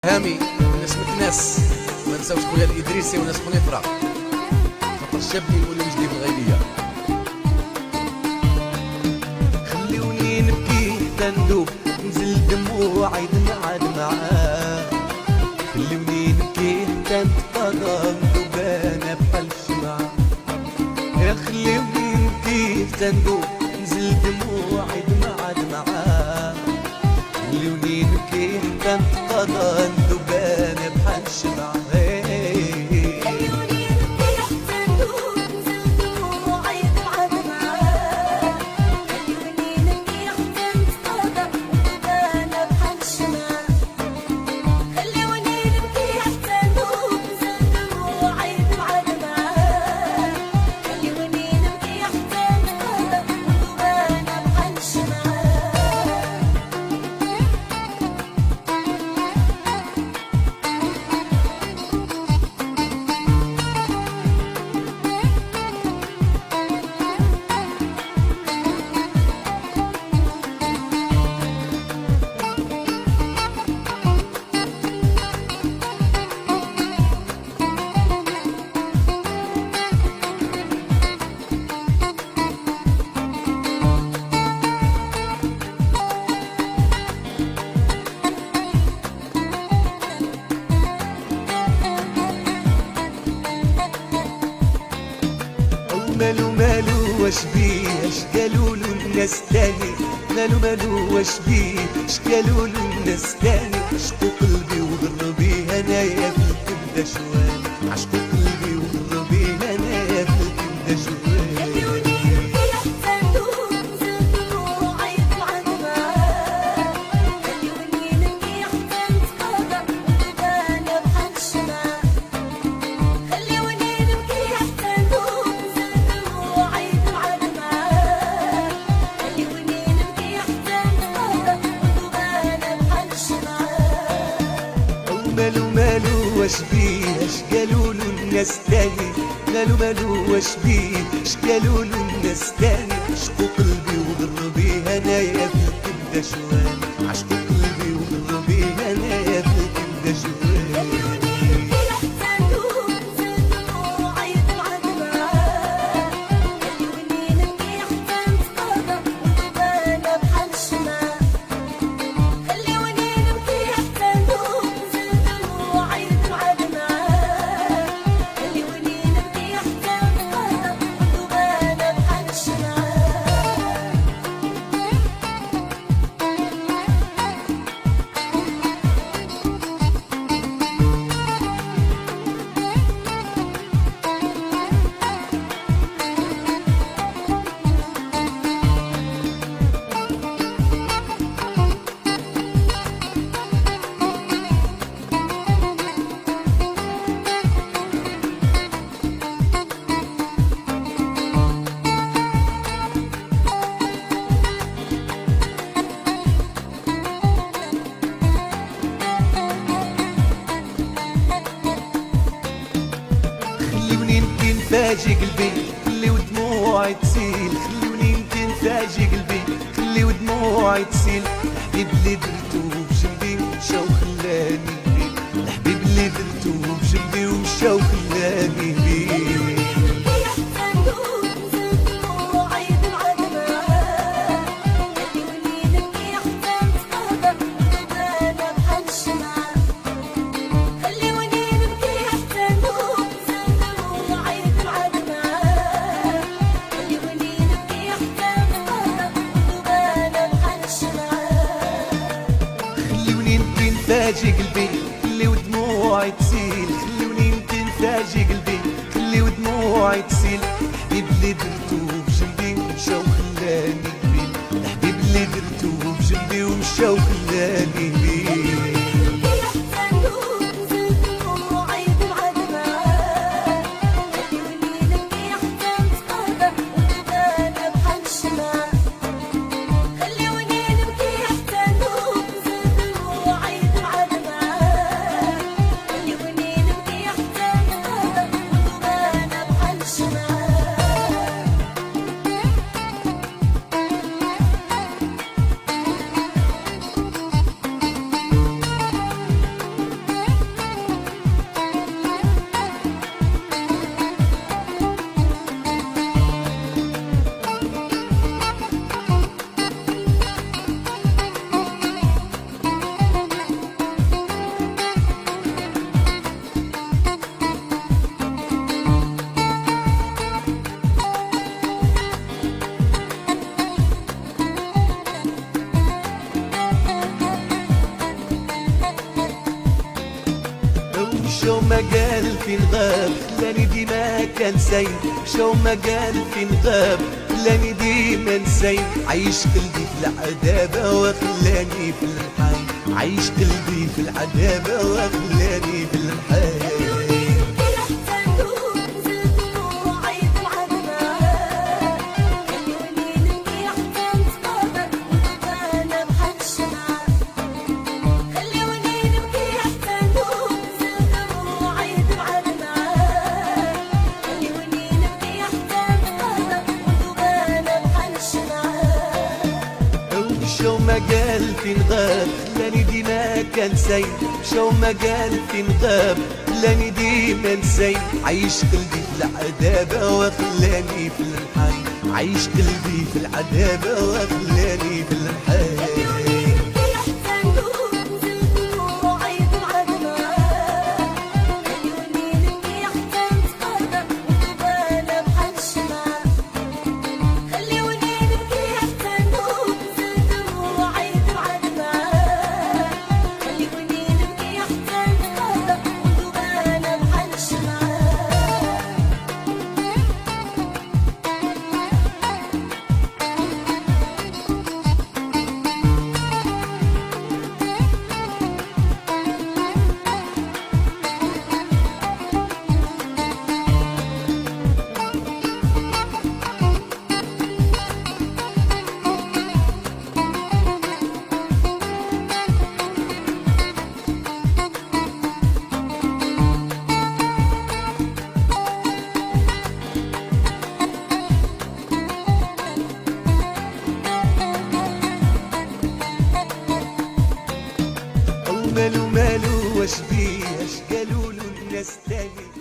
هامي وناس مكناس، ما نساوش خويا الادريسي وناس قنيطره، خاطر شابني يولي وجدي في الغيبيه. خليوني نبكي حتى ندوب، نزل دموعي نعاد معاه. خليوني نبكي حتى نتفرغ ندوب انا بحال الشمعة. يا خليوني نبكي حتى ندوب، نزل دموعي نعاد معاه. خليوني نبكي حتى نتفرغ ندوب انا بحال الشمعة. مالو مالو واش بيه، اش قالولو الناس تاني. مالو مالو واش بيه، اش قالولو الناس تاني. عشقو قلبي وضربي انايا في الكبده شوال. عشقو قلبي وضربي انايا في الكبده شوال. مالو مالو واش بيه، اش قالولو الناس تاني. مالو مالو واش بيه، اش قالولو الناس تاني. عشقو قلبي وضربي انايا في الكبده شوال. عشقو قلبي وضربي انايا في الكبده شوال. فاجي قلبي خلي ودموعي تسيل. خلوني يمكن فاجي قلبي خلي ودموعي تسيل. الحبيب اللي درتو بجنبي مشا وخلاني بيه. الحبيب اللي درتو بجنبي ومشا وخلاني بيه. فاجي قلبي خلي ودموعي تسيل. خلوني يمكن فاجي قلبي خلي ودموعي تسيل. الحبيب اللي درتو بجنبي مشا وخلاني بيه. الحبيب اللي درتو بجنبي ومشا وخلاني بيه. شو ما قال فين غاب خلاني ديما كان سايب شو ما قال فين غاب خلاني ديما نسايب عيش قلبي في العذابة وخلاني في الحال عيش قلبي في العذابة وخلاني في الحال شو ما قال فين غاب خلاني ديما كان سايب شو ما قال فين غاب خلاني ديما نسايب عيش قلبي في العذابة وخلاني في الحال عيش قلبي في العذابة وخلاني في الحال مالو مالو واش بيه اش قالوا له الناس تاني